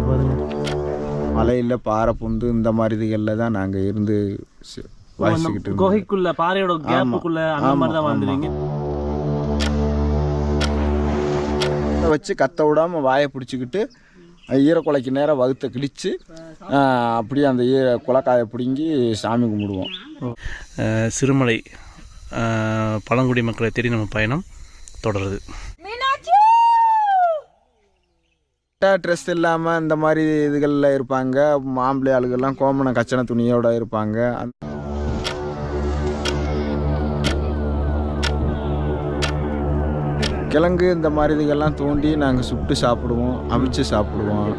பாருங்க. மலையில் பாறை புந்து இந்த மாதிரி இதுகளில் தான் நாங்கள் இருந்து வாசிக்கிட்டு இருந்தோம். குகைக்குள்ள பாறையோட கேப்புக்குள்ள அந்த மாதிரி தான் வாழ்ந்துறீங்க. வச்சு கத்த விடாமல் வாயை பிடிச்சிக்கிட்டு ஈரக்குலைக்கு நேரம் வகுத்தை கிழித்து அப்படியே அந்த குலக்காயை பிடுங்கி சாமி கும்பிடுவோம். சிறுமலை பழங்குடி மக்களை தேடி நம்ம பயணம் தொடருது. ட்ரெஸ் இல்லாமல் இந்த மாதிரி இதுகளில் இருப்பாங்க. மாம்பிள்ளை ஆளுகள்லாம் கோமணம் கச்சனை துணியோடு இருப்பாங்க. கிழங்கு இந்த மாதிரி இதுகள்லாம் தோண்டி நாங்கள் சுட்டு சாப்பிடுவோம், அவிச்சு சாப்பிடுவோம்.